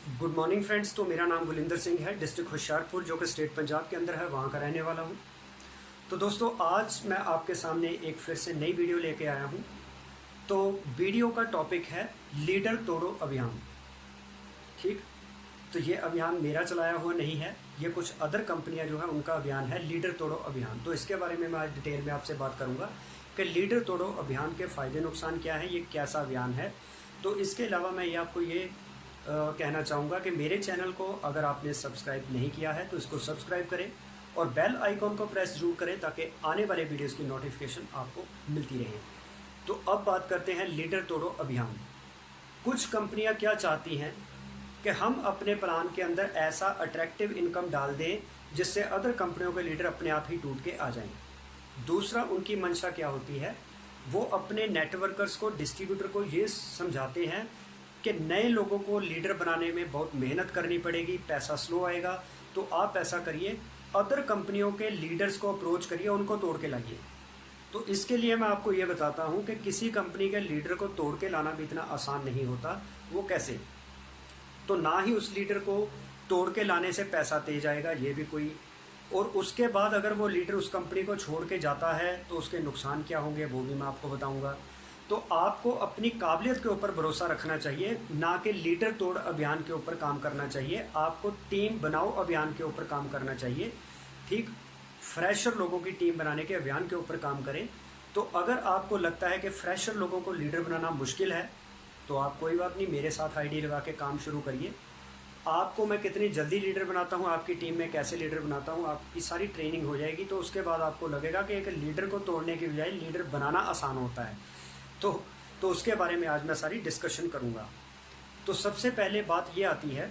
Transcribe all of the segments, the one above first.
Good morning friends. तो मेरा नाम गुलिंदर सिंह है, डिस्ट्रिक्ट होशियारपुर जो कि स्टेट पंजाब के अंदर है, वहाँ का रहने वाला हूँ। तो दोस्तों, आज मैं आपके सामने एक फिर से नई वीडियो लेके आया हूँ। तो वीडियो का टॉपिक है लीडर तोड़ो अभियान। ठीक, तो ये अभियान मेरा चलाया हुआ नहीं है, ये कुछ अदर कंपनियां जो है उनका अभियान है लीडर तोड़ो अभियान। तो इसके बारे में मैं आज डिटेल में आपसे बात करूँगा कि लीडर तोड़ो अभियान के फ़ायदे नुकसान क्या है, ये कैसा अभियान है। तो इसके अलावा मैं ये आपको ये कहना चाहूँगा कि मेरे चैनल को अगर आपने सब्सक्राइब नहीं किया है तो इसको सब्सक्राइब करें और बेल आइकॉन को प्रेस जरूर करें ताकि आने वाले वीडियोस की नोटिफिकेशन आपको मिलती रहे। तो अब बात करते हैं लीडर तोड़ो अभियान। कुछ कंपनियां क्या चाहती हैं कि हम अपने प्लान के अंदर ऐसा अट्रैक्टिव इनकम डाल दें जिससे अदर कंपनियों के लीडर अपने आप ही टूट के आ जाएं। दूसरा, उनकी मंशा क्या होती है, वो अपने नेटवर्कर्स को, डिस्ट्रीब्यूटर को ये समझाते हैं कि नए लोगों को लीडर बनाने में बहुत मेहनत करनी पड़ेगी, पैसा स्लो आएगा, तो आप ऐसा करिए, अदर कंपनियों के लीडर्स को अप्रोच करिए, उनको तोड़ के लाइए। तो इसके लिए मैं आपको ये बताता हूँ कि किसी कंपनी के लीडर को तोड़ के लाना भी इतना आसान नहीं होता। वो कैसे? तो ना ही उस लीडर को तोड़ के लाने से पैसा तेज आएगा, ये भी कोई, और उसके बाद अगर वो लीडर उस कंपनी को छोड़ के जाता है तो उसके नुकसान क्या होंगे वो भी मैं आपको बताऊंगा। तो आपको अपनी काबिलियत के ऊपर भरोसा रखना चाहिए, ना कि लीडर तोड़ अभियान के ऊपर काम करना चाहिए। आपको टीम बनाओ अभियान के ऊपर काम करना चाहिए। ठीक, फ्रेशर लोगों की टीम बनाने के अभियान के ऊपर काम करें। तो अगर आपको लगता है कि फ्रेशर लोगों को लीडर बनाना मुश्किल है तो आप कोई बात नहीं, मेरे साथ आईडी लगा के काम शुरू करिए। आपको मैं कितनी जल्दी लीडर बनाता हूँ, आपकी टीम में कैसे लीडर बनाता हूँ, आपकी सारी ट्रेनिंग हो जाएगी। तो उसके बाद आपको लगेगा कि एक लीडर को तोड़ने के बजाय लीडर बनाना आसान होता है। तो उसके बारे में आज मैं सारी डिस्कशन करूँगा। तो सबसे पहले बात ये आती है,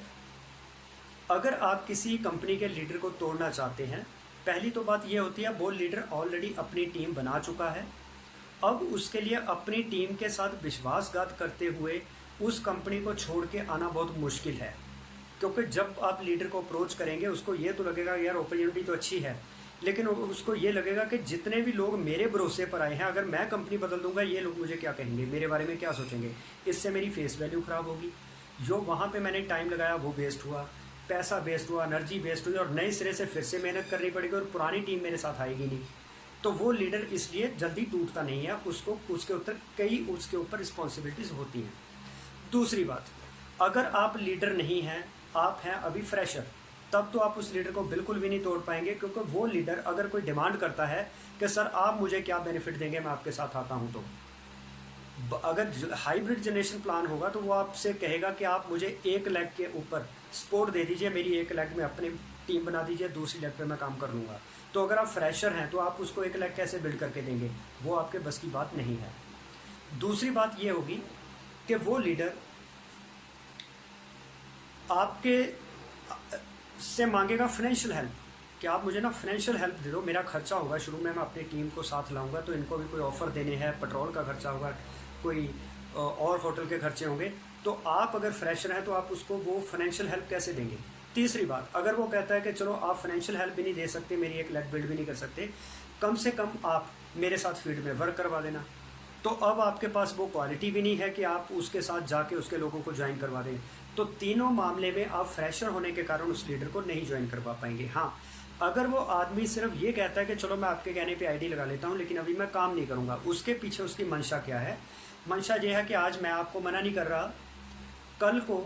अगर आप किसी कंपनी के लीडर को तोड़ना चाहते हैं, पहली तो बात ये होती है वो लीडर ऑलरेडी अपनी टीम बना चुका है। अब उसके लिए अपनी टीम के साथ विश्वासघात करते हुए उस कंपनी को छोड़ के आना बहुत मुश्किल है, क्योंकि जब आप लीडर को अप्रोच करेंगे उसको ये तो लगेगा यार अपॉर्चुनिटी तो अच्छी है, लेकिन उसको ये लगेगा कि जितने भी लोग मेरे भरोसे पर आए हैं, अगर मैं कंपनी बदल दूंगा ये लोग मुझे क्या कहेंगे, मेरे बारे में क्या सोचेंगे, इससे मेरी फेस वैल्यू ख़राब होगी। जो वहाँ पे मैंने टाइम लगाया वो वेस्ट हुआ, पैसा वेस्ट हुआ, एनर्जी वेस्ट हुई, और नए सिरे से फिर से मेहनत करनी पड़ेगी और पुरानी टीम मेरे साथ आएगी नहीं। तो वो लीडर इसलिए जल्दी टूटता नहीं है, उसको उसके ऊपर रिस्पॉन्सिबिलिटीज़ होती हैं। दूसरी बात, अगर आप लीडर नहीं हैं, आप हैं अभी फ्रेशर, तब तो आप उस लीडर को बिल्कुल भी नहीं तोड़ पाएंगे, क्योंकि वो लीडर अगर कोई डिमांड करता है कि सर आप मुझे क्या बेनिफिट देंगे, मैं आपके साथ आता हूं, तो अगर हाइब्रिड जनरेशन प्लान होगा तो वो आपसे कहेगा कि आप मुझे 1 लाख के ऊपर सपोर्ट दे दीजिए, मेरी 1 लाख में अपनी टीम बना दीजिए, दूसरी लाख पे मैं काम कर लूँगा। तो अगर आप फ्रेशर हैं तो आप उसको 1 लाख कैसे बिल्ड करके देंगे, वो आपके बस की बात नहीं है। दूसरी बात ये होगी कि वो लीडर आपके से मांगेगा फाइनेंशियल हेल्प कि आप मुझे ना फाइनेंशियल हेल्प दे दो, मेरा खर्चा होगा शुरू में, मैं अपनी टीम को साथ लाऊंगा तो इनको भी कोई ऑफ़र देने हैं, पेट्रोल का खर्चा होगा, कोई और होटल के खर्चे होंगे। तो आप अगर फ्रेशर हैं तो आप उसको वो फाइनेंशियल हेल्प कैसे देंगे। तीसरी बात, अगर वो कहता है कि चलो आप फाइनेंशियल हेल्प भी नहीं दे सकते, मेरी 1 लाख बिल्ड भी नहीं कर सकते, कम से कम आप मेरे साथ फील्ड में वर्क करवा देना। तो अब आपके पास वो क्वालिटी भी नहीं है कि आप उसके साथ जाके उसके लोगों को ज्वाइन करवा दें। तो तीनों मामले में आप फ्रेशर होने के कारण उस लीडर को नहीं ज्वाइन करवा पाएंगे। हाँ, अगर वो आदमी सिर्फ ये कहता है कि चलो मैं आपके कहने पे आईडी लगा लेता हूँ लेकिन अभी मैं काम नहीं करूँगा, उसके पीछे उसकी मंशा क्या है? मंशा ये है कि आज मैं आपको मना नहीं कर रहा, कल को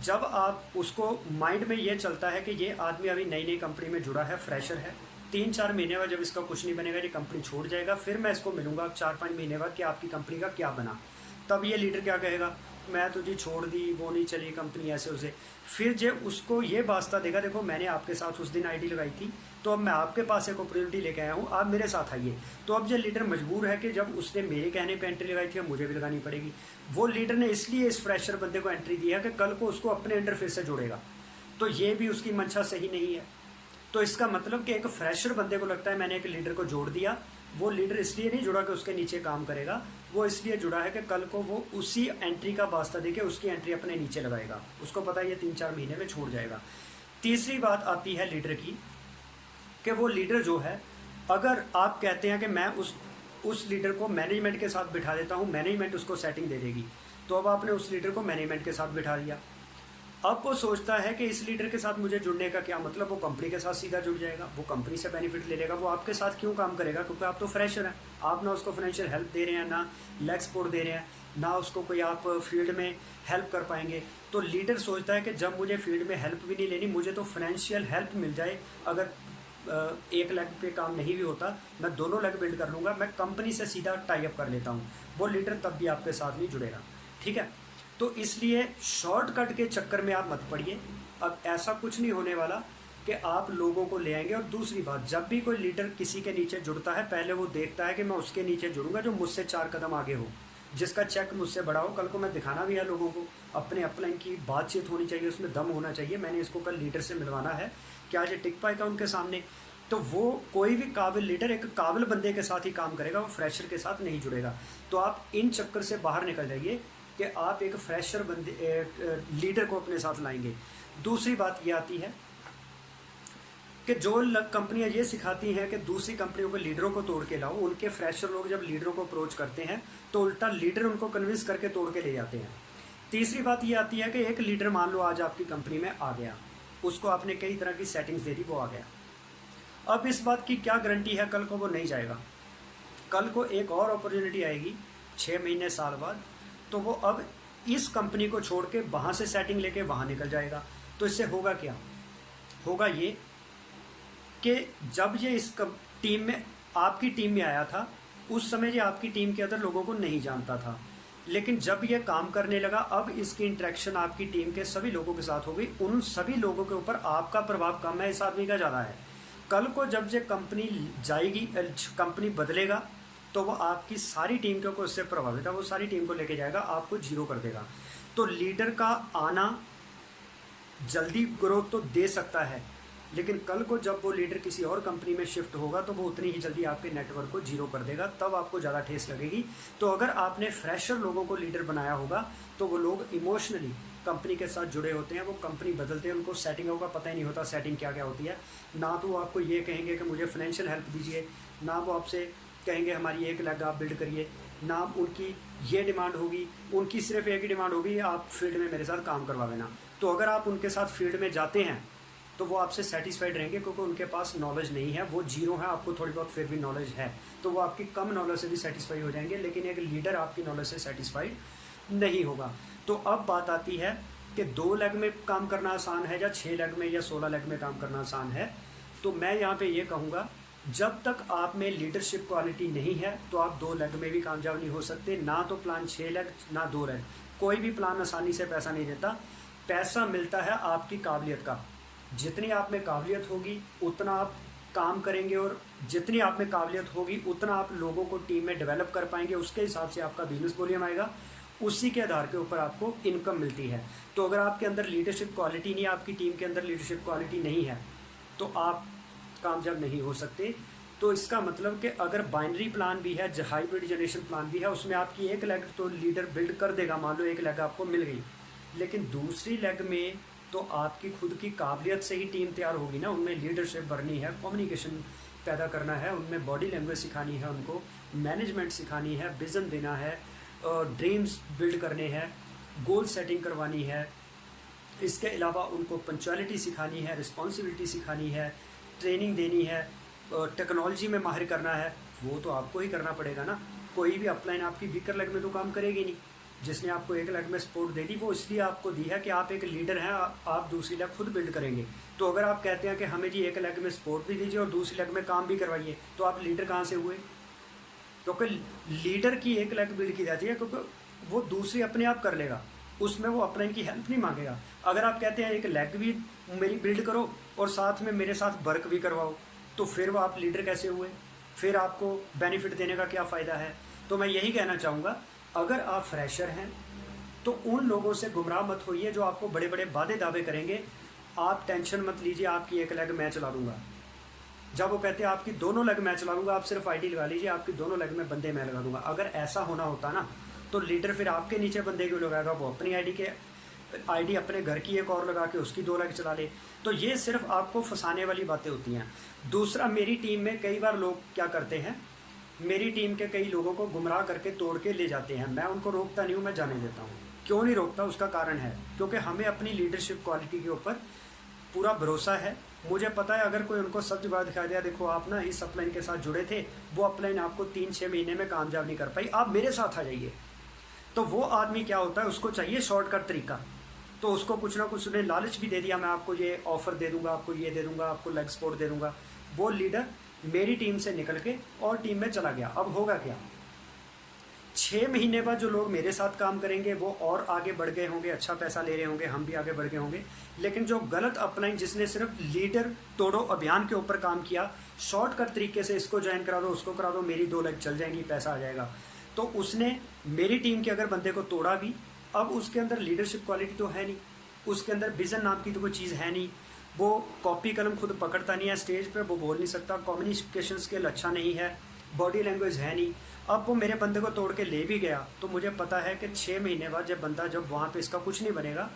जब आप उसको माइंड में ये चलता है कि ये आदमी अभी नई नई कंपनी में जुड़ा है, फ्रेशर है, 3-4 महीने बाद जब इसका कुछ नहीं बनेगा, ये कंपनी छोड़ जाएगा, फिर मैं इसको मिलूंगा 4-5 महीने बाद कि आपकी कंपनी का क्या बना। तब ये लीडर क्या कहेगा, मैं तुझे छोड़ दी, वो नहीं चली कंपनी, ऐसे उसे। फिर जो उसको ये वास्ता देगा, देखो मैंने आपके साथ उस दिन आईडी लगाई थी, तो अब मैं आपके पास एक अपॉर्चुनिटी लेके आया हूँ, आप मेरे साथ आइए। तो अब जो लीडर मजबूर है कि जब उसने मेरे कहने पे एंट्री लगाई थी अब मुझे भी लगानी पड़ेगी। वो लीडर ने इसलिए इस फ्रेशर बंदे को एंट्री दी है कि कल को उसको अपने अंडर फिर से जोड़ेगा। तो ये भी उसकी मंशा सही नहीं है। तो इसका मतलब कि एक फ्रेशर बंदे को लगता है मैंने एक लीडर को जोड़ दिया, वो लीडर इसलिए नहीं जुड़ा कि उसके नीचे काम करेगा, वो इसलिए जुड़ा है कि कल को वो उसी एंट्री का वास्ता देके उसकी एंट्री अपने नीचे लगाएगा, उसको पता है ये 3-4 महीने में छोड़ जाएगा। तीसरी बात आती है लीडर की कि वो लीडर जो है, अगर आप कहते हैं कि मैं उस लीडर को मैनेजमेंट के साथ बिठा देता हूँ, मैनेजमेंट उसको सेटिंग दे देगी, तो अब आपने उस लीडर को मैनेजमेंट के साथ बिठा दिया। अब वो सोचता है कि इस लीडर के साथ मुझे जुड़ने का क्या मतलब, वो कंपनी के साथ सीधा जुड़ जाएगा, वो कंपनी से बेनिफिट ले लेगा, वो आपके साथ क्यों काम करेगा, क्योंकि आप तो फ्रेशर हैं, आप ना उसको फाइनेंशियल हेल्प दे रहे हैं, ना लेग सपोर्ट दे रहे हैं, ना उसको कोई आप फील्ड में हेल्प कर पाएंगे। तो लीडर सोचता है कि जब मुझे फील्ड में हेल्प भी नहीं लेनी, मुझे तो फाइनेंशियल हेल्प मिल जाए, अगर एक लेग पे काम नहीं भी होता मैं दोनों लेग बिल्ड कर लूँगा, मैं कंपनी से सीधा टाई अप कर लेता हूँ, वो लीडर तब भी आपके साथ नहीं जुड़ेगा। ठीक है, तो इसलिए शॉर्टकट के चक्कर में आप मत पड़िए। अब ऐसा कुछ नहीं होने वाला कि आप लोगों को ले आएंगे। और दूसरी बात, जब भी कोई लीडर किसी के नीचे जुड़ता है, पहले वो देखता है कि मैं उसके नीचे जुड़ूंगा जो मुझसे 4 कदम आगे हो, जिसका चेक मुझसे बड़ा हो, कल को मैं दिखाना भी है लोगों को, अपने अपलाइन की बातचीत होनी चाहिए, उसमें दम होना चाहिए, मैंने इसको कल लीडर से मिलवाना है, क्या आज ये टिक पाएगा उनके सामने। तो वो कोई भी काबिल लीडर एक काबिल बंदे के साथ ही काम करेगा, वो फ्रेशर के साथ नहीं जुड़ेगा। तो आप इन चक्कर से बाहर निकल जाइए कि आप एक फ्रेशर बंदे लीडर को अपने साथ लाएंगे। दूसरी बात ये आती है कि जो कंपनियां ये सिखाती हैं कि दूसरी कंपनियों के लीडरों को तोड़ के लाओ, उनके फ्रेशर लोग जब लीडरों को अप्रोच करते हैं तो उल्टा लीडर उनको कन्विंस करके तोड़ के ले जाते हैं। तीसरी बात ये आती है कि एक लीडर मान लो आज आपकी कंपनी में आ गया, उसको आपने कई तरह की सेटिंग्स दे दी, वो आ गया। अब इस बात की क्या गारंटी है कल को वो नहीं जाएगा, कल को एक और अपॉर्चुनिटी आएगी 6 महीने साल बाद, तो वो अब इस कंपनी को छोड़ के वहाँ से सेटिंग लेके वहाँ निकल जाएगा। तो इससे होगा क्या, होगा ये कि जब ये इस टीम में आपकी टीम में आया था, उस समय ये आपकी टीम के अंदर लोगों को नहीं जानता था, लेकिन जब ये काम करने लगा, अब इसकी इंटरेक्शन आपकी टीम के सभी लोगों के साथ हो गई, उन सभी लोगों के ऊपर आपका प्रभाव कम है, इस आदमी का ज़्यादा है। कल को जब ये कंपनी जाएगी, कंपनी बदलेगा, तो वो आपकी सारी टीम को उससे प्रभावित है, वो सारी टीम को लेके जाएगा, आपको जीरो कर देगा। तो लीडर का आना जल्दी ग्रोथ तो दे सकता है, लेकिन कल को जब वो लीडर किसी और कंपनी में शिफ्ट होगा तो वो उतनी ही जल्दी आपके नेटवर्क को जीरो कर देगा, तब आपको ज़्यादा ठेस लगेगी। तो अगर आपने फ्रेशर लोगों को लीडर बनाया होगा तो वो लोग इमोशनली कंपनी के साथ जुड़े होते हैं, वो कंपनी बदलते हैं, उनको सेटिंगों का पता ही नहीं होता सेटिंग क्या क्या होती है। ना तो वो आपको ये कहेंगे कि मुझे फाइनेंशियल हेल्प दीजिए, ना वो आपसे कहेंगे हमारी एक लेग आप बिल्ड करिए, ना उनकी ये डिमांड होगी, उनकी सिर्फ एक ही डिमांड होगी, आप फील्ड में मेरे साथ काम करवा देना। तो अगर आप उनके साथ फील्ड में जाते हैं तो वो आपसे सेटिस्फाइड रहेंगे, क्योंकि उनके पास नॉलेज नहीं है, वो जीरो है, आपको थोड़ी बहुत फिर भी नॉलेज है, तो वो आपकी कम नॉलेज से भी सेटिस्फाई हो जाएंगे, लेकिन एक लीडर आपकी नॉलेज से सेटिस्फाइड नहीं होगा। तो अब बात आती है कि 2 लेग में काम करना आसान है या 6 लेग में या 16 लेग में काम करना आसान है। तो मैं यहाँ पे ये कहूँगा, जब तक आप में लीडरशिप क्वालिटी नहीं है तो आप 2 लेग में भी कामयाब नहीं हो सकते, ना तो प्लान 6 लेग ना 2 लेग। कोई भी प्लान आसानी से पैसा नहीं देता, पैसा मिलता है आपकी काबिलियत का। जितनी आप में काबिलियत होगी उतना आप काम करेंगे, और जितनी आप में काबिलियत होगी उतना आप लोगों को टीम में डेवलप कर पाएंगे, उसके हिसाब से आपका बिजनेस वॉल्यूम आएगा, उसी के आधार के ऊपर आपको इनकम मिलती है। तो अगर आपके अंदर लीडरशिप क्वालिटी नहीं है, आपकी टीम के अंदर लीडरशिप क्वालिटी नहीं है, तो आप कामयाब नहीं हो सकते। तो इसका मतलब कि अगर बाइनरी प्लान भी है, हाइब्रिड जनरेशन प्लान भी है, उसमें आपकी एक लेग तो लीडर बिल्ड कर देगा, मान लो एक लेग आपको मिल गई, लेकिन दूसरी लेग में तो आपकी खुद की काबिलियत से ही टीम तैयार होगी ना, उनमें लीडरशिप भरनी है, कम्युनिकेशन पैदा करना है, उनमें बॉडी लैंग्वेज सिखानी है, उनको मैनेजमेंट सिखानी है, विज़न देना है, ड्रीम्स बिल्ड करने हैं, गोल सेटिंग करवानी है, इसके अलावा उनको पंक्चुअलिटी सिखानी है, रिस्पॉन्सिबिलिटी सिखानी है, ट्रेनिंग देनी है, टेक्नोलॉजी में माहिर करना है, वो तो आपको ही करना पड़ेगा ना। कोई भी अपलाइन आपकी वीकर लेग में तो काम करेगी नहीं, जिसने आपको एक लेग में सपोर्ट दे दी वो इसलिए आपको दी है कि आप एक लीडर हैं, आप दूसरी लेग खुद बिल्ड करेंगे। तो अगर आप कहते हैं कि हमें जी एक लेग में सपोर्ट भी दीजिए और दूसरी लेग में काम भी करवाइए, तो आप लीडर कहाँ से हुए? क्योंकि लीडर की एक लेग बिल्ड की जाती है, क्योंकि वो दूसरी अपने आप कर लेगा, उसमें वो अपलाइन की हेल्प नहीं मांगेगा। अगर आप कहते हैं एक लेग भी मेरी बिल्ड करो और साथ में मेरे साथ वर्क भी करवाओ, तो फिर वो आप लीडर कैसे हुए? फिर आपको बेनिफिट देने का क्या फ़ायदा है? तो मैं यही कहना चाहूँगा, अगर आप फ्रेशर हैं तो उन लोगों से गुमराह मत होइए जो आपको बड़े बड़े वादे दावे करेंगे। आप टेंशन मत लीजिए आपकी एक लेग मैं चला दूँगा, जब वो कहते हैं आपकी दोनों लेग मैं चला दूँगा, आप सिर्फ आईडी लगा लीजिए, आपकी दोनों लेग में बंदे मैं लगा दूँगा। अगर ऐसा होना होता ना, तो लीडर फिर आपके नीचे बंदे क्यों लगाएगा? वो अपनी आईडी अपने घर की एक और लगा के उसकी 2 लेग चला ले। तो ये सिर्फ आपको फंसाने वाली बातें होती हैं। दूसरा, मेरी टीम में कई बार लोग क्या करते हैं, मेरी टीम के कई लोगों को गुमराह करके तोड़ के ले जाते हैं, मैं उनको रोकता नहीं हूँ, मैं जाने देता हूँ। क्यों नहीं रोकता, उसका कारण है क्योंकि हमें अपनी लीडरशिप क्वालिटी के ऊपर पूरा भरोसा है। मुझे पता है अगर कोई उनको सब जगह दिखा दिया, देखो आप ना इस अपलाइन के साथ जुड़े थे, वो अपलाइन आपको 3-6 महीने में कामयाब नहीं कर पाई, आप मेरे साथ आ जाइए, तो वो आदमी क्या होता है, उसको चाहिए शॉर्टकट तरीका। तो उसको कुछ ना कुछ उसने लालच भी दे दिया, मैं आपको ये ऑफर दे दूंगा, आपको ये दे दूंगा, आपको लेग सपोर्ट दे दूंगा। वो लीडर मेरी टीम से निकल के और टीम में चला गया। अब होगा क्या, 6 महीने बाद जो लोग मेरे साथ काम करेंगे वो और आगे बढ़ गए होंगे, अच्छा पैसा ले रहे होंगे, हम भी आगे बढ़ गए होंगे। लेकिन जो गलत अपलाइन, जिसने सिर्फ लीडर तोड़ो अभियान के ऊपर काम किया, शॉर्टकट तरीके से इसको ज्वाइन करा दो, उसको करा दो, मेरी 2 लेग चल जाएंगी, पैसा आ जाएगा, तो उसने मेरी टीम के अगर बंदे को तोड़ा भी, अब उसके अंदर लीडरशिप क्वालिटी तो है नहीं, उसके अंदर विजन नाम की तो कोई चीज़ है नहीं, वो कॉपी कलम खुद पकड़ता नहीं है, स्टेज पे वो बोल नहीं सकता, कम्युनिकेशन स्किल अच्छा नहीं है, बॉडी लैंग्वेज है नहीं। अब वो मेरे बंदे को तोड़ के ले भी गया, तो मुझे पता है कि 6 महीने बाद जब वहाँ पे इसका कुछ नहीं बनेगा,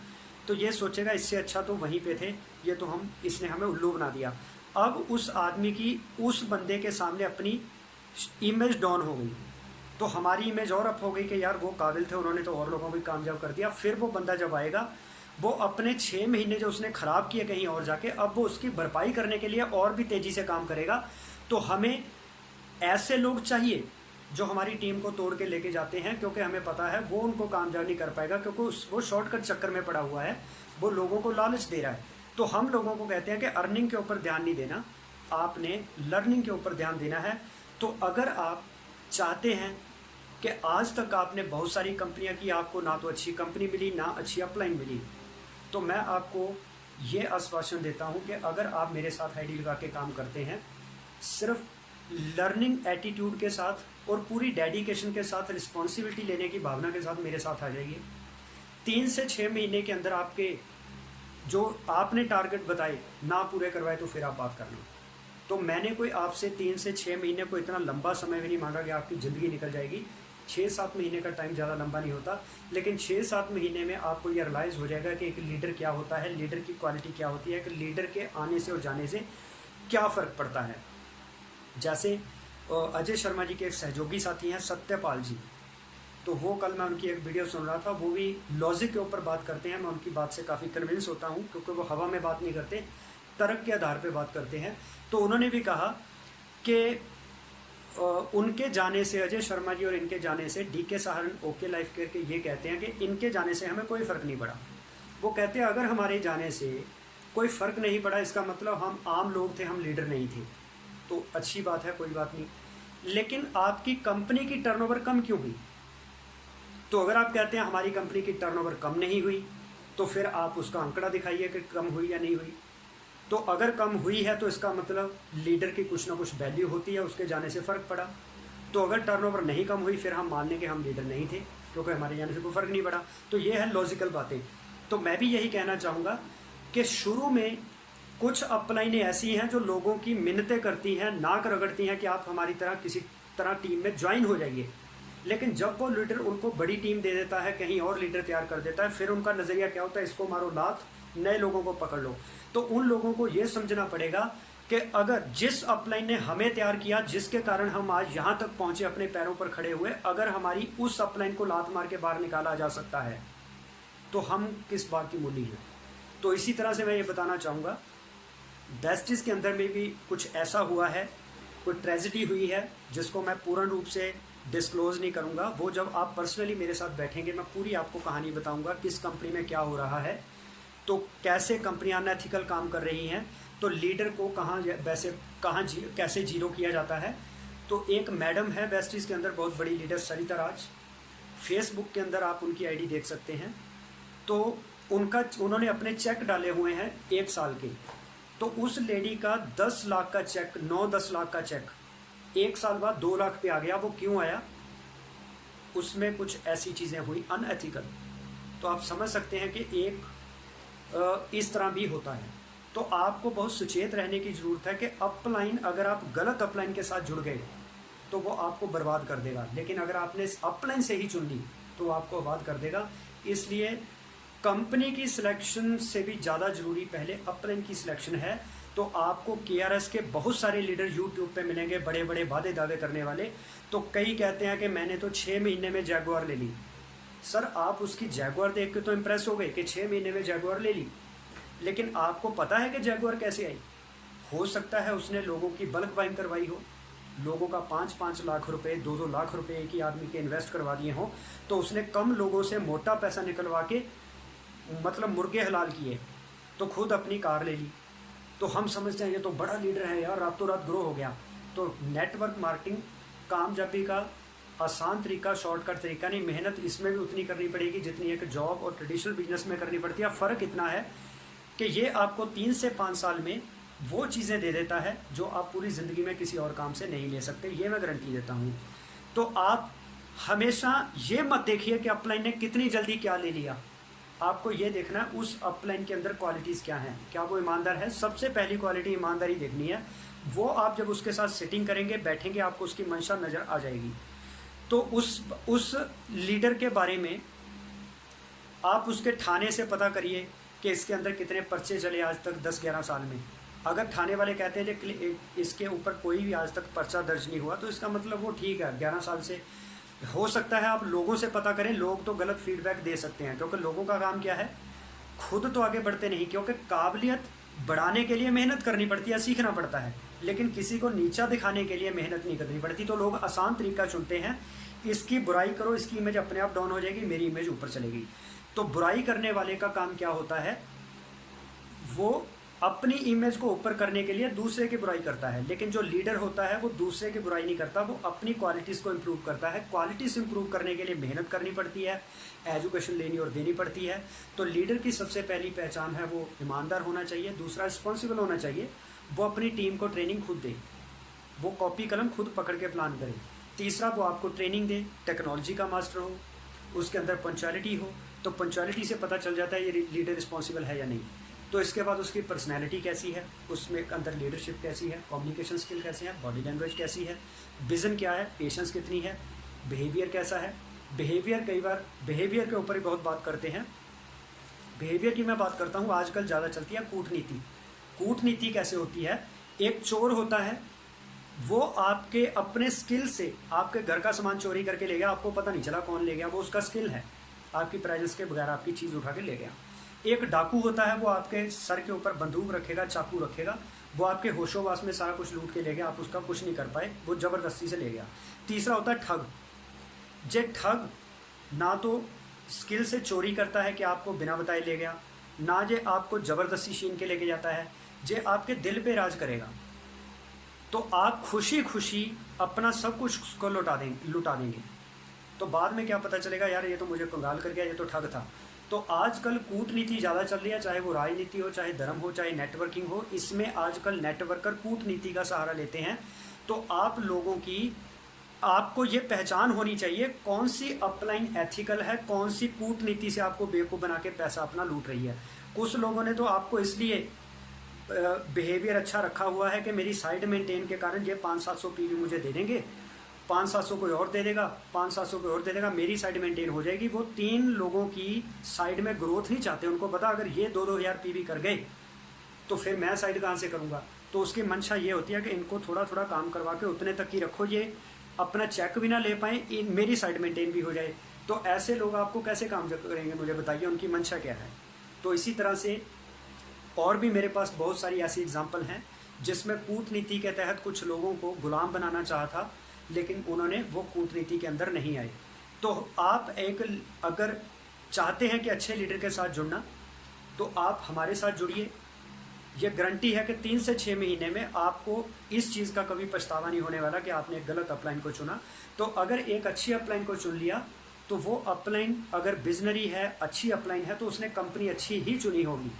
तो ये सोचेगा इससे अच्छा तो वहीं पे थे, ये तो इसने हमें उल्लू बना दिया। अब उस आदमी की उस बंदे के सामने अपनी इमेज डाउन हो गई, तो हमारी इमेज और अप हो गई कि यार वो काबिल थे, उन्होंने तो और लोगों को कामयाब कर दिया। फिर वो बंदा जब आएगा, वो अपने 6 महीने जो उसने ख़राब किए कहीं और जाके, अब वो उसकी भरपाई करने के लिए और भी तेज़ी से काम करेगा। तो हमें ऐसे लोग चाहिए जो हमारी टीम को तोड़ के लेके जाते हैं, क्योंकि हमें पता है वो उनको कामयाब नहीं कर पाएगा, क्योंकि वो शॉर्टकट चक्कर में पड़ा हुआ है, वो लोगों को लालच दे रहा है। तो हम लोगों को कहते हैं कि अर्निंग के ऊपर ध्यान नहीं देना, आपने लर्निंग के ऊपर ध्यान देना है। तो अगर आप चाहते हैं कि आज तक आपने बहुत सारी कंपनियां की, आपको ना तो अच्छी कंपनी मिली ना अच्छी अपलाइन मिली, तो मैं आपको ये आश्वासन देता हूं कि अगर आप मेरे साथ आईडी लगा के काम करते हैं, सिर्फ लर्निंग एटीट्यूड के साथ और पूरी डेडिकेशन के साथ, रिस्पॉन्सिबिलिटी लेने की भावना के साथ मेरे साथ आ जाइए, 3 से 6 महीने के अंदर आपके जो आपने टारगेट बताए ना पूरे करवाए, तो फिर आप बात करना। तो मैंने कोई आपसे 3 से 6 महीने को इतना लंबा समय भी नहीं मांगा कि आपकी ज़िंदगी निकल जाएगी। 6-7 महीने का टाइम ज़्यादा लंबा नहीं होता, लेकिन 6-7 महीने में आपको ये रियलाइज़ हो जाएगा कि एक लीडर क्या होता है, लीडर की क्वालिटी क्या होती है, कि लीडर के आने से और जाने से क्या फ़र्क पड़ता है। जैसे अजय शर्मा जी के एक सहयोगी साथी हैं सत्यपाल जी, तो वो कल मैं उनकी एक वीडियो सुन रहा था, वो भी लॉजिक के ऊपर बात करते हैं। मैं उनकी बात से काफ़ी कन्विंस होता हूँ, क्योंकि वो हवा में बात नहीं करते, तर्क के आधार पे बात करते हैं। तो उन्होंने भी कहा कि उनके जाने से, अजय शर्मा जी और इनके जाने से, डीके सहारन ओके लाइफ केयर के ये कहते हैं कि इनके जाने से हमें कोई फ़र्क नहीं पड़ा। वो कहते हैं अगर हमारे जाने से कोई फ़र्क नहीं पड़ा, इसका मतलब हम आम लोग थे, हम लीडर नहीं थे। तो अच्छी बात है, कोई बात नहीं, लेकिन आपकी कंपनी की टर्नओवर कम क्यों हुई? तो अगर आप कहते हैं हमारी कंपनी की टर्नओवर कम नहीं हुई, तो फिर आप उसका आंकड़ा दिखाइए कि कम हुई या नहीं हुई। तो अगर कम हुई है तो इसका मतलब लीडर की कुछ ना कुछ वैल्यू होती है, उसके जाने से फ़र्क पड़ा। तो अगर टर्नओवर नहीं कम हुई, फिर हम मान लें कि हम लीडर नहीं थे, क्योंकि हमारे जाने से कोई फ़र्क नहीं पड़ा। तो ये है लॉजिकल बातें। तो मैं भी यही कहना चाहूँगा कि शुरू में कुछ अपलाइनें ऐसी हैं जो लोगों की मिन्नतें करती हैं, नाक रगड़ती हैं कि आप हमारी तरह किसी तरह टीम में ज्वाइन हो जाइए। लेकिन जब वो लीडर उनको बड़ी टीम दे देता है, कहीं और लीडर तैयार कर देता है, फिर उनका नज़रिया क्या होता है, इसको मारो लात, नए लोगों को पकड़ लो। तो उन लोगों को ये समझना पड़ेगा कि अगर जिस अपलाइन ने हमें तैयार किया, जिसके कारण हम आज यहाँ तक पहुँचे, अपने पैरों पर खड़े हुए, अगर हमारी उस अपलाइन को लात मार के बाहर निकाला जा सकता है, तो हम किस बात की मूली हैं। तो इसी तरह से मैं ये बताना चाहूँगा, बेस्टीज के अंदर में भी कुछ ऐसा हुआ है, कोई ट्रेजिडी हुई है, जिसको मैं पूर्ण रूप से डिस्क्लोज़ नहीं करूँगा। वो जब आप पर्सनली मेरे साथ बैठेंगे, मैं पूरी आपको कहानी बताऊँगा, किस कंपनी में क्या हो रहा है, तो कैसे कंपनियां अनएथिकल काम कर रही हैं, तो लीडर को कैसे जीरो किया जाता है। तो एक मैडम है बेस्टीज के अंदर, बहुत बड़ी लीडर, सरिता राज, फेसबुक के अंदर आप उनकी आईडी देख सकते हैं। तो उन्होंने अपने चेक डाले हुए हैं 1 साल के, तो उस लेडी का 10 लाख का चेक, 9-10 लाख का चेक 1 साल बाद 2 लाख पे आ गया। वो क्यों आया? उसमें कुछ ऐसी चीज़ें हुई अनएथिकल। तो आप समझ सकते हैं कि इस तरह भी होता है। तो आपको बहुत सचेत रहने की ज़रूरत है कि अपलाइन, अगर आप गलत अपलाइन के साथ जुड़ गए तो वो आपको बर्बाद कर देगा, लेकिन अगर आपने अपलाइन से ही चुन ली तो आपको आबाद कर देगा। इसलिए कंपनी की सिलेक्शन से भी ज़्यादा ज़रूरी पहले अपलाइन की सिलेक्शन है। तो आपको KRS के बहुत सारे लीडर यूट्यूब पे मिलेंगे, बड़े बड़े वादे दावे करने वाले। तो कई कहते हैं कि मैंने तो 6 महीने में जैगुआर ले ली, सर आप उसकी जैगुआर देख के तो इम्प्रेस हो गए कि 6 महीने में जैगुआर ले ली, लेकिन आपको पता है कि जैगुआर कैसे आई? हो सकता है उसने लोगों की बल्क बाइंग करवाई हो, लोगों का 5-5 लाख रुपए 2-2 लाख रुपए एक ही आदमी के इन्वेस्ट करवा दिए हों, तो उसने कम लोगों से मोटा पैसा निकलवा के मतलब मुर्गे हलाल किए, तो खुद अपनी कार ले ली। तो हम समझते हैं ये तो बड़ा लीडर है यार, रातों रात ग्रो हो गया। तो नेटवर्क मार्केटिंग कामयाबी का आसान तरीका, शॉर्टकट तरीका नहीं। मेहनत इसमें भी उतनी करनी पड़ेगी जितनी एक जॉब और ट्रेडिशनल बिजनेस में करनी पड़ती है। फ़र्क इतना है कि ये आपको 3 से 5 साल में वो चीज़ें दे देता है जो आप पूरी ज़िंदगी में किसी और काम से नहीं ले सकते, ये मैं गारंटी देता हूँ। तो आप हमेशा ये मत देखिए कि अपलाइन ने कितनी जल्दी क्या ले लिया। आपको ये देखना है उस अपलाइन के अंदर क्वालिटीज़ क्या हैं, क्या वो ईमानदार है। सबसे पहली क्वालिटी ईमानदारी देखनी है। वो आप जब उसके साथ सिटिंग करेंगे, बैठेंगे, आपको उसकी मंशा नज़र आ जाएगी। तो उस लीडर के बारे में आप उसके थाने से पता करिए कि इसके अंदर कितने पर्चे चले आज तक 10-11 साल में। अगर थाने वाले कहते हैं कि इसके ऊपर कोई भी आज तक पर्चा दर्ज नहीं हुआ, तो इसका मतलब वो ठीक है, 11 साल से। हो सकता है आप लोगों से पता करें, लोग तो गलत फीडबैक दे सकते हैं, क्योंकि लोगों का काम क्या है, खुद तो आगे बढ़ते नहीं, क्योंकि काबिलियत बढ़ाने के लिए मेहनत करनी पड़ती है, सीखना पड़ता है, लेकिन किसी को नीचा दिखाने के लिए मेहनत नहीं करनी पड़ती। तो लोग आसान तरीका चुनते हैं, इसकी बुराई करो, इसकी इमेज अपने आप डाउन हो जाएगी, मेरी इमेज ऊपर चलेगी। तो बुराई करने वाले का काम क्या होता है, वो अपनी इमेज को ऊपर करने के लिए दूसरे की बुराई करता है। लेकिन जो लीडर होता है वो दूसरे की बुराई नहीं करता, वो अपनी क्वालिटीज़ को इम्प्रूव करता है। क्वालिटीज़ इम्प्रूव करने के लिए मेहनत करनी पड़ती है, एजुकेशन लेनी और देनी पड़ती है। तो लीडर की सबसे पहली पहचान है वो ईमानदार होना चाहिए। दूसरा, रिस्पॉन्सिबल होना चाहिए, वो अपनी टीम को ट्रेनिंग खुद दे, वो कॉपी कलम खुद पकड़ के प्लान करे। तीसरा, वो आपको ट्रेनिंग दे, टेक्नोलॉजी का मास्टर हो, उसके अंदर पंक्चुअलिटी हो। तो पंक्चुअलिटी से पता चल जाता है ये लीडर रिस्पॉन्सिबल है या नहीं। तो इसके बाद उसकी पर्सनैलिटी कैसी है, उसमें अंदर लीडरशिप कैसी है, कम्युनिकेशन स्किल कैसे है, बॉडी लैंग्वेज कैसी है, विज़न क्या है, पेशेंस कितनी है, बिहेवियर कैसा है। बिहेवियर, कई बार बिहेवियर के ऊपर ही बहुत बात करते हैं। बिहेवियर की मैं बात करता हूँ, आजकल ज़्यादा चलती है कूटनीति। कूटनीति कैसे होती है, एक चोर होता है, वो आपके अपने स्किल से आपके घर का सामान चोरी करके ले गया, आपको पता नहीं चला कौन ले गया, वो उसका स्किल है, आपकी प्रेजेंस के बगैर आपकी चीज़ उठा के ले गया। एक डाकू होता है, वो आपके सर के ऊपर बंदूक रखेगा, चाकू रखेगा, वो आपके होशोवास में सारा कुछ लूट के ले गया, आप उसका कुछ नहीं कर पाए, वो ज़बरदस्ती से ले गया। तीसरा होता है ठग। जे ठग ना तो स्किल से चोरी करता है कि आपको बिना बताए ले गया, ना जे आपको ज़बरदस्ती छीन के लेके जाता है, जे आपके दिल पे राज करेगा। तो आप खुशी खुशी अपना सब कुछ उसको लुटा देंगे। तो बाद में क्या पता चलेगा, यार ये तो मुझे कंगाल कर गया, ये तो ठग था। तो आजकल कूटनीति ज़्यादा चल रही है, चाहे वो राजनीति हो, चाहे धर्म हो, चाहे नेटवर्किंग हो। इसमें आजकल नेटवर्कर कूटनीति का सहारा लेते हैं। तो आप लोगों की, आपको ये पहचान होनी चाहिए कौन सी अपलाइन एथिकल है, कौन सी कूटनीति से आपको बेवकूफ़ बना के पैसा अपना लूट रही है। कुछ लोगों ने तो आपको इसलिए बिहेवियर अच्छा रखा हुआ है कि मेरी साइड मेंटेन के कारण ये 500-700 पीवी मुझे दे देंगे, 500-700 कोई और दे देगा, 500-700 कोई और दे देगा, मेरी साइड मेंटेन हो जाएगी। वो 3 लोगों की साइड में ग्रोथ नहीं चाहते। उनको पता अगर ये 2-2 हज़ार पीवी कर गए तो फिर मैं साइड कहाँ से करूँगा। तो उसकी मंशा ये होती है कि इनको थोड़ा थोड़ा काम करवा के उतने तक ही रखो, ये अपना चेक भी ना ले पाएँ, मेरी साइड मेंटेन भी हो जाए। तो ऐसे लोग आपको कैसे काम करेंगे, मुझे बताइए, उनकी मंशा क्या है। तो इसी तरह से और भी मेरे पास बहुत सारी ऐसी एग्जाम्पल हैं जिसमें कूटनीति के तहत कुछ लोगों को गुलाम बनाना चाहा था, लेकिन उन्होंने वो कूटनीति के अंदर नहीं आए। तो आप अगर चाहते हैं कि अच्छे लीडर के साथ जुड़ना, तो आप हमारे साथ जुड़िए। ये गारंटी है कि 3 से 6 महीने में आपको इस चीज़ का कभी पछतावा नहीं होने वाला कि आपने एक गलत अपलाइन को चुना। तो अगर एक अच्छी अपलाइन को चुन लिया, तो वो अपलाइन अगर विजनरी है, अच्छी अपलाइन है, तो उसने कंपनी अच्छी ही चुनी होगी,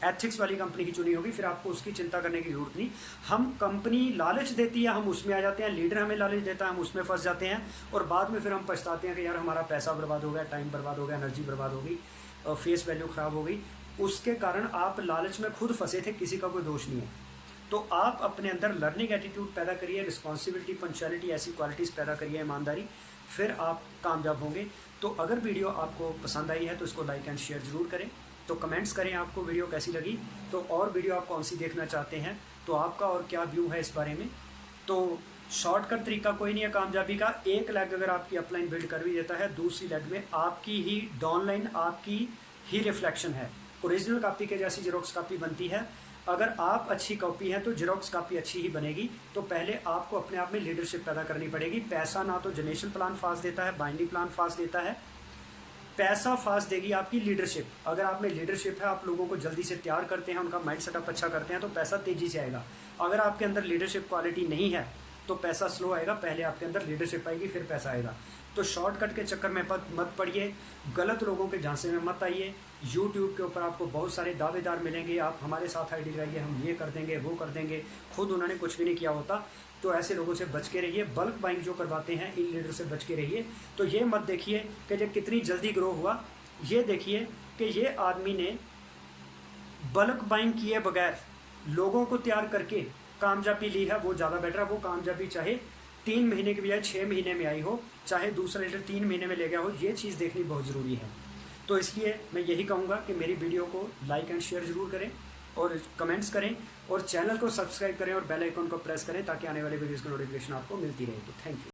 एथिक्स वाली कंपनी ही चुनी होगी। फिर आपको उसकी चिंता करने की जरूरत नहीं। हम कंपनी लालच देती है, हम उसमें आ जाते हैं, लीडर हमें लालच देता है, हम उसमें फंस जाते हैं, और बाद में फिर हम पछताते हैं कि यार हमारा पैसा बर्बाद हो गया, टाइम बर्बाद हो गया, एनर्जी बर्बाद हो गई, और फेस वैल्यू ख़राब हो गई। उसके कारण आप लालच में खुद फंसे थे, किसी का कोई दोष नहीं है। तो आप अपने अंदर लर्निंग एटीट्यूड पैदा करिए, रिस्पॉन्सिबिलिटी, पंक्चुअलिटी, ऐसी क्वालिटीज़ पैदा करिए, ईमानदारी, फिर आप कामयाब होंगे। तो अगर वीडियो आपको पसंद आई है तो इसको लाइक एंड शेयर ज़रूर करें। तो कमेंट्स करें आपको वीडियो कैसी लगी, तो और वीडियो आप कौन सी देखना चाहते हैं, तो आपका और क्या व्यू है इस बारे में। तो शॉर्टकट तरीका कोई नहीं है कामयाबी का। एक लेग अगर आपकी अपलाइन बिल्ड कर भी देता है, दूसरी लेग में आपकी ही डाउनलाइन, आपकी ही रिफ्लेक्शन है। ओरिजिनल कॉपी के जैसी जेरोक्स कॉपी बनती है। अगर आप अच्छी कॉपी है तो जेरोक्स कॉपी अच्छी ही बनेगी। तो पहले आपको अपने आप में लीडरशिप पैदा करनी पड़ेगी। पैसा ना तो जनरेशन प्लान फास्ट देता है, बाइंडिंग प्लान फास्ट देता है, पैसा फास्ट देगी आपकी लीडरशिप। अगर आप में लीडरशिप है, आप लोगों को जल्दी से तैयार करते हैं, उनका माइंड सेटअप अच्छा करते हैं, तो पैसा तेजी से आएगा। अगर आपके अंदर लीडरशिप क्वालिटी नहीं है तो पैसा स्लो आएगा। पहले आपके अंदर लीडरशिप आएगी, फिर पैसा आएगा। तो शॉर्टकट के चक्कर में मत पड़िए, गलत लोगों के झांसे में मत आइए। यूट्यूब के ऊपर आपको बहुत सारे दावेदार मिलेंगे, आप हमारे साथ आईडी लगाइए, हम ये कर देंगे, वो कर देंगे, खुद उन्होंने कुछ भी नहीं किया होता। तो ऐसे लोगों से बच के रहिए। बल्क बाइंग जो करवाते हैं, इन लीडर से बच के रहिए। तो ये मत देखिए कि जब कितनी जल्दी ग्रो हुआ, ये देखिए कि ये आदमी ने बल्क बाइंग किए बगैर लोगों को तैयार करके कामयाबी ली है, वो ज़्यादा बेटर है। वो कामयाबी चाहे 3 महीने के बजाय 6 महीने में आई हो, चाहे दूसरा लीडर 3 महीने में ले गया हो, ये चीज़ देखनी बहुत ज़रूरी है। तो इसलिए मैं यही कहूँगा कि मेरी वीडियो को लाइक एंड शेयर ज़रूर करें और कमेंट्स करें और चैनल को सब्सक्राइब करें और बेल आइकन को प्रेस करें ताकि आने वाले वीडियोज़ की नोटिफिकेशन आपको मिलती रहे। तो थैंक यू।